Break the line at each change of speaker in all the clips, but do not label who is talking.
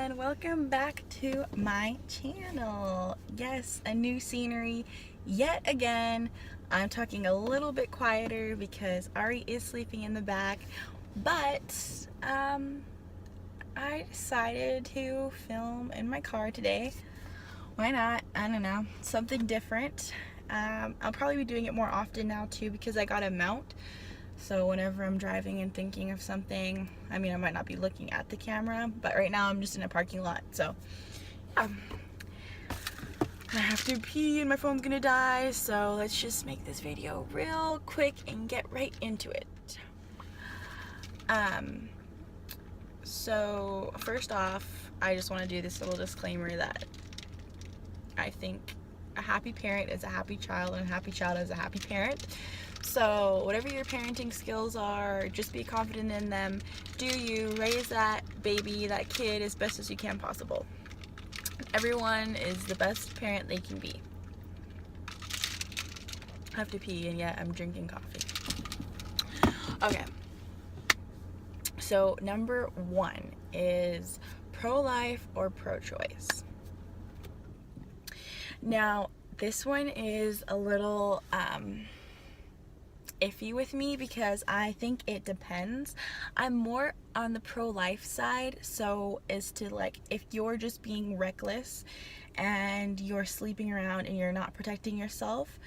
and welcome back to my channel. Yes, a new scenery yet again. I'm talking a little bit quieter because Ari is sleeping in the back, but I decided to film in my car today. Why not? I don't know, something different. I'll probably be doing it more often now too because I got a mount. So whenever I'm driving and thinking of something, I mean, I might not be looking at the camera, but right now I'm just in a parking lot. So yeah, I have to pee and my phone's gonna die. So let's just make this video real quick and get right into it. So first off, I just want to do this little disclaimer that I think a happy parent is a happy child and a happy child is a happy parent. So whatever your parenting skills are, just be confident in them. Do you raise that baby, that kid, as best as you can possible. Everyone is the best parent they can be. I have to pee and yet I'm drinking coffee. Okay. So number one is pro-life or pro-choice. Now this one is a little iffy with me because I think it depends. I'm more on the pro-life side, so as to like if you're just being reckless and you're sleeping around and you're not protecting yourself,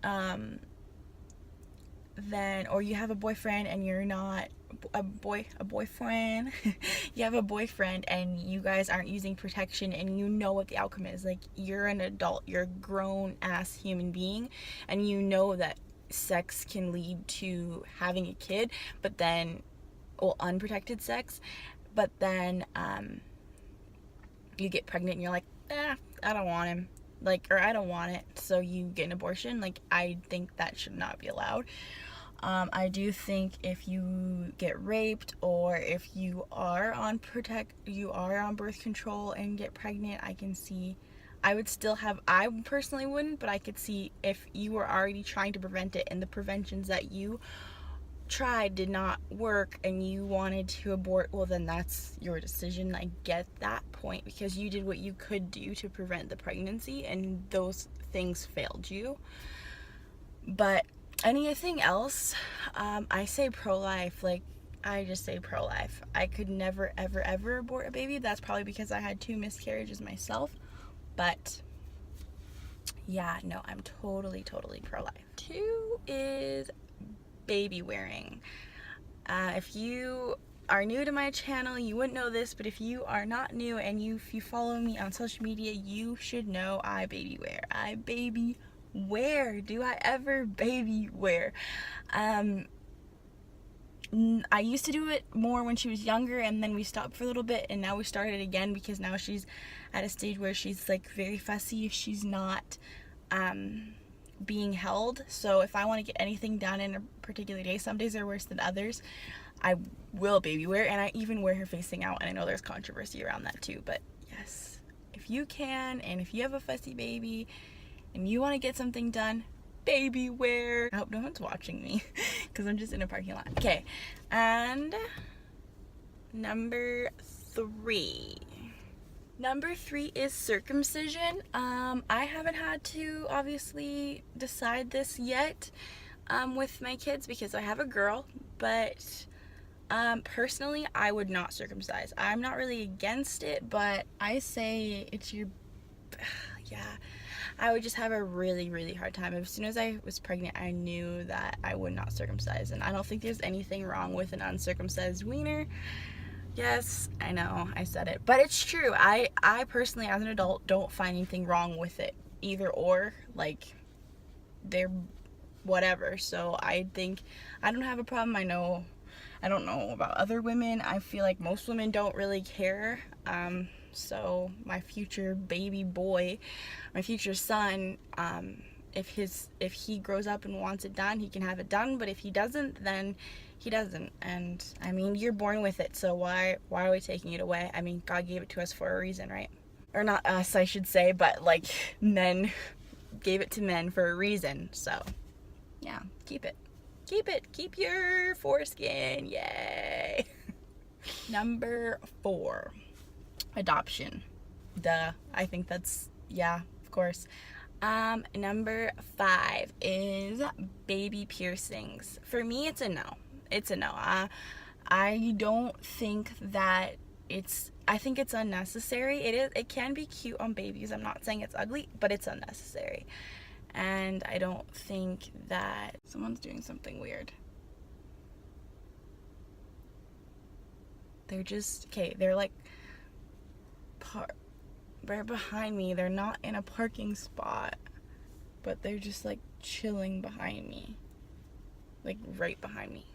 then, or you have a boyfriend and you're not boyfriend you have a boyfriend and you guys aren't using protection and you know what the outcome is. Like, you're an adult, you're a grown ass human being, and you know that sex can lead to having a kid, but then, well, unprotected sex, but then you get pregnant and you're like, I don't want him, like, or I don't want it, so you get an abortion. Like, I think that should not be allowed. I do think if you get raped or if you are on birth control and get pregnant, I would still have, I personally wouldn't, but I could see if you were already trying to prevent it and the preventions that you tried did not work and you wanted to abort, well, then that's your decision. I get that point because you did what you could do to prevent the pregnancy and those things failed you. But anything else, I say pro-life. Like, I just say pro-life. I could never ever abort a baby. That's probably because I had 2 miscarriages myself. But yeah, no, I'm totally pro-life. 2 is baby wearing. If you are new to my channel, you wouldn't know this, but if you are not new and if you follow me on social media, you should know I baby wear. Where do I ever baby wear? I used to do it more when she was younger, and then we stopped for a little bit, and now we started again because now she's at a stage where she's like very fussy if she's not being held. So if I want to get anything done in a particular day, some days are worse than others, I will baby wear, and I even wear her facing out, and I know there's controversy around that too, but yes, if you can, and if you have a fussy baby and you want to get something done, baby wear. I hope no one's watching me because I'm just in a parking lot. Okay, and number 3 is circumcision. I haven't had to obviously decide this yet with my kids because I have a girl, but personally I would not circumcise. I'm not really against it, but I say it's your I would just have a really hard time. As soon as I was pregnant, I knew that I would not circumcise, and I don't think there's anything wrong with an uncircumcised wiener. Yes, I know, I said it, but it's true. I personally, as an adult, don't find anything wrong with it, either or. Like, they're whatever. So I think I don't have a problem. I don't know about other women. I feel like most women don't really care. So my future baby boy, my future son, if he grows up and wants it done, he can have it done, but if he doesn't, then he doesn't. And I mean, you're born with it, so why are we taking it away? I mean, God gave it to us for a reason, right? Or not us, I should say, but like, men gave it to men for a reason. So yeah, keep your foreskin, yay. Number 4, Adoption. Duh. I think that's, yeah, of course. Number 5 is baby piercings. For me, it's a no. It's a no. I don't think that I think it's unnecessary. It can be cute on babies. I'm not saying it's ugly, but it's unnecessary. And I don't think that someone's doing something weird. They're just, okay, they're like right behind me. They're not in a parking spot, but they're just like chilling behind me, like right behind me.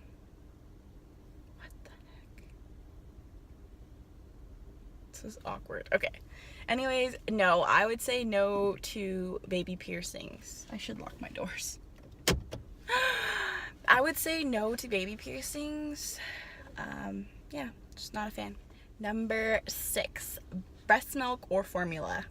What the heck? This is awkward. Okay, anyways, no, I would say no to baby piercings. I should lock my doors. I would say no to baby piercings. Yeah, just not a fan. Number 6, breast milk or formula.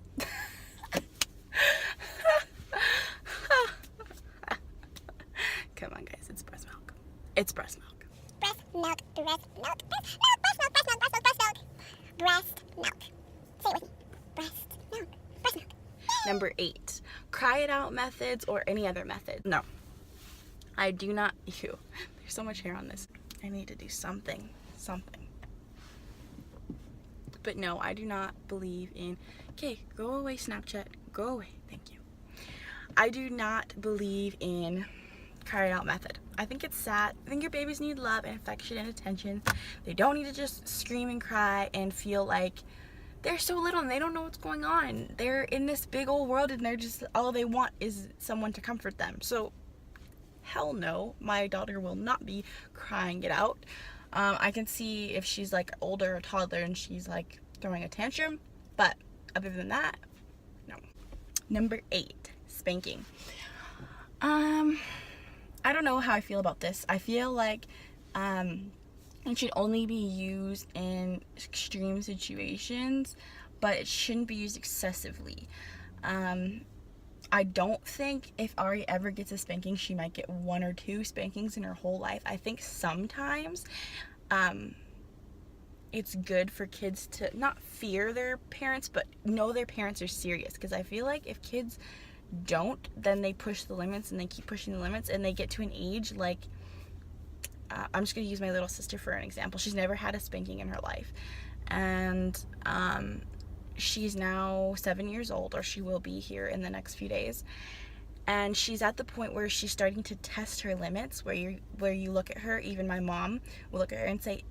Come on, guys, it's breast milk. It's breast milk.
Breast milk, breast milk, breast milk, breast milk, breast milk, breast milk, breast milk. Say it with me. Breast milk, breast milk.
Number 8, cry it out methods or any other method. No, I do not. Ew, there's so much hair on this. I need to do something. But no, I do not believe in, okay, go away Snapchat, go away, thank you. I do not believe in cry it out method. I think it's sad. I think your babies need love and affection and attention. They don't need to just scream and cry and feel like they're so little and they don't know what's going on. They're in this big old world and they're just, all they want is someone to comfort them. So hell no, my daughter will not be crying it out. I can see if she's like older or toddler and she's like throwing a tantrum, but other than that, no. Number 8, spanking. I don't know how I feel about this. I feel like it should only be used in extreme situations, but it shouldn't be used excessively. I don't think if Ari ever gets a spanking, she might get 1 or 2 spankings in her whole life. I think sometimes it's good for kids to not fear their parents, but know their parents are serious. Because I feel like if kids don't, then they push the limits and they keep pushing the limits and they get to an age like, I'm just going to use my little sister for an example. She's never had a spanking in her life. And she's now 7 years old, or she will be here in the next few days, and she's at the point where she's starting to test her limits, where you look at her, even my mom will look at her and say,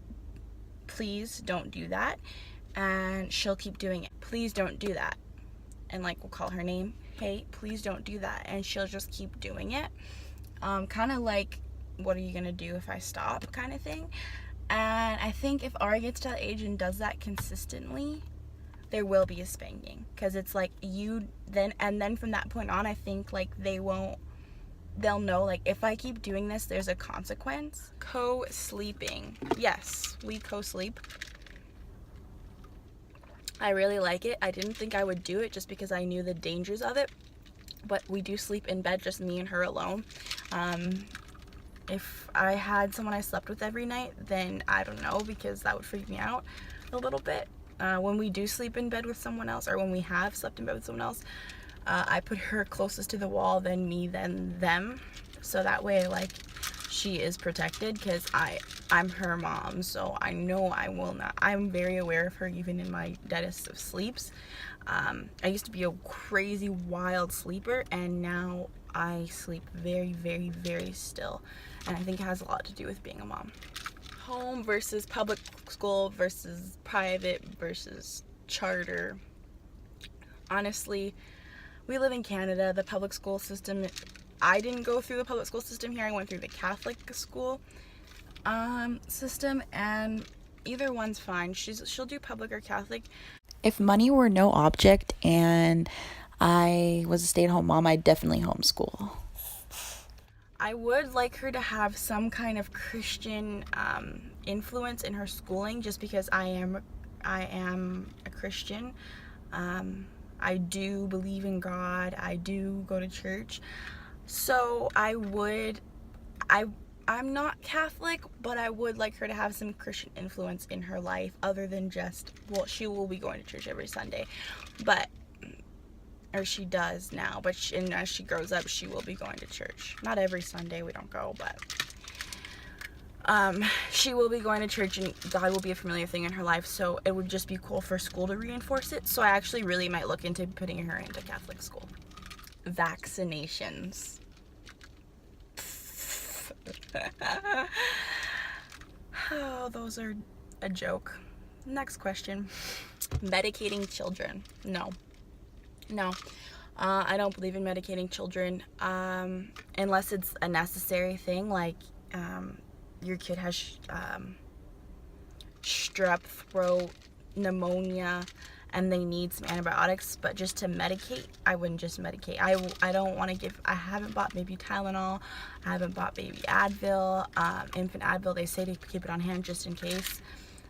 please don't do that, and she'll keep doing it. Please don't do that. And like, we'll call her name, hey, please don't do that, and she'll just keep doing it, kind of like, what are you gonna do if I stop, kind of thing. And I think if Ari gets to that age and does that consistently, there will be a spanking, because it's like then from that point on, I think like they'll know, like, if I keep doing this, there's a consequence. Co-sleeping. Yes, we co-sleep. I really like it. I didn't think I would do it just because I knew the dangers of it, but we do sleep in bed, just me and her alone. If I had someone I slept with every night, then I don't know, because that would freak me out a little bit. When we do sleep in bed with someone else, or when we have slept in bed with someone else, I put her closest to the wall, then me, then them, so that way, like, she is protected, because I'm her mom, so I know I will not. I'm very aware of her even in my deadest of sleeps. I used to be a crazy wild sleeper, and now I sleep very, very, very still, and I think it has a lot to do with being a mom. Home versus public school versus private versus charter. Honestly, we live in Canada. The public school system, I didn't go through the public school system here. I went through the Catholic school system, and either one's fine. She'll do public or Catholic.
If money were no object and I was a stay-at-home mom, I'd definitely homeschool.
I would like her to have some kind of Christian influence in her schooling, just because I am a Christian. I do believe in God. I do go to church. So I I'm not Catholic, but I would like her to have some Christian influence in her life other than just, well, she will be going to church every Sunday, but, or she does now, but and as she grows up, she will be going to church. Not every Sunday, we don't go, but she will be going to church, and God will be a familiar thing in her life, so it would just be cool for school to reinforce it. So I actually really might look into putting her into Catholic school. Vaccinations. Oh, those are a joke. Next question. Medicating children. No. I don't believe in medicating children, unless it's a necessary thing, like your kid has strep throat, pneumonia, and they need some antibiotics. But just to medicate, I wouldn't just medicate. I don't want to give, I haven't bought baby Tylenol, I haven't bought baby Advil, infant Advil. They say to keep it on hand just in case.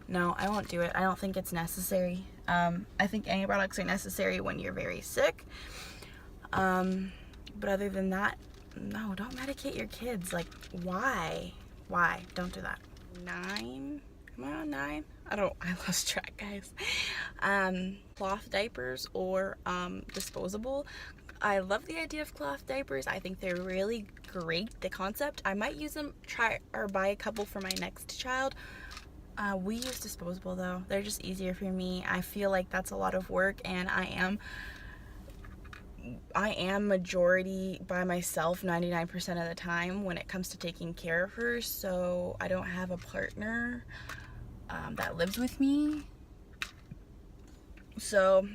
No, I won't do it. I don't think it's necessary. I think antibiotics are necessary when you're very sick, but other than that, no, don't medicate your kids. Like, why? Don't do that. 9? Am I on 9? I lost track, guys. Cloth diapers or disposable. I love the idea of cloth diapers. I think they're really great, the concept. I might use them, try or buy a couple for my next child. We use disposable though. They're just easier for me. I feel like that's a lot of work, and I am majority by myself 99% of the time when it comes to taking care of her, so I don't have a partner that lives with me. So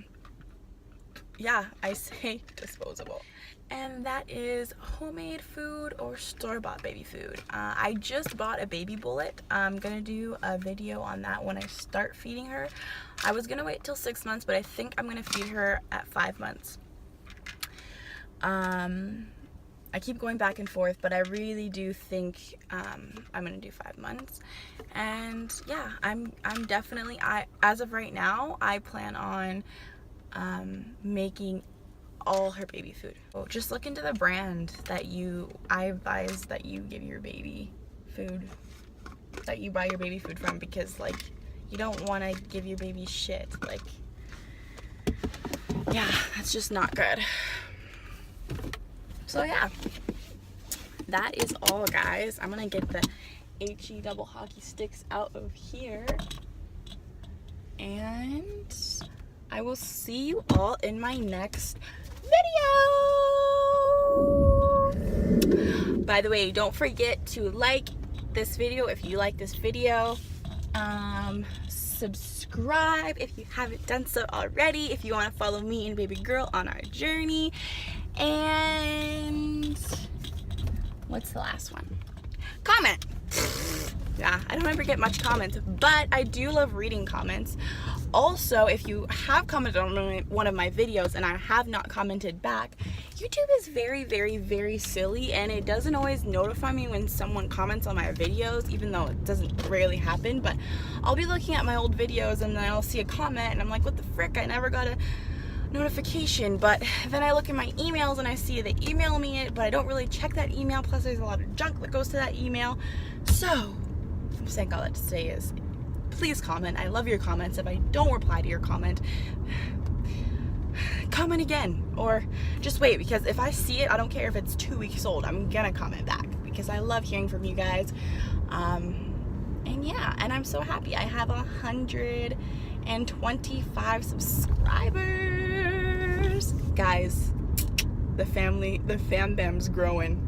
yeah, I say disposable. And that is homemade food or store-bought baby food. I just bought a baby bullet. I'm gonna do a video on that when I start feeding her. I was gonna wait till 6 months, but I think I'm gonna feed her at 5 months. I keep going back and forth, but I really do think I'm gonna do 5 months. And yeah, I'm definitely, as of right now, I plan on making all her baby food. So just look into the brand that I advise that you give your baby food, that you buy your baby food from, because like, you don't want to give your baby shit. Like, yeah, that's just not good. So yeah, that is all, guys. I'm gonna get the HE double hockey sticks out of here, and I will see you all in my next video. By the way, don't forget to like this video if you like this video. Subscribe if you haven't done so already, if you want to follow me and baby girl on our journey. And what's the last one? Comment. Yeah, I don't ever get much comments, but I do love reading comments. Also, if you have commented on one of my videos and I have not commented back, YouTube is very, very, very silly, and it doesn't always notify me when someone comments on my videos, even though it doesn't rarely happen. But I'll be looking at my old videos and then I'll see a comment and I'm like, what the frick, I never got a notification. But then I look at my emails and I see they email me it, but I don't really check that email, plus there's a lot of junk that goes to that email. So I'm saying all that to say is, please comment. I love your comments. If I don't reply to your comment, comment again, or just wait, because if I see it, I don't care if it's 2 weeks old, I'm gonna comment back, because I love hearing from you guys. And yeah, and I'm so happy. I have 125 subscribers. Guys, the fam bam's growing.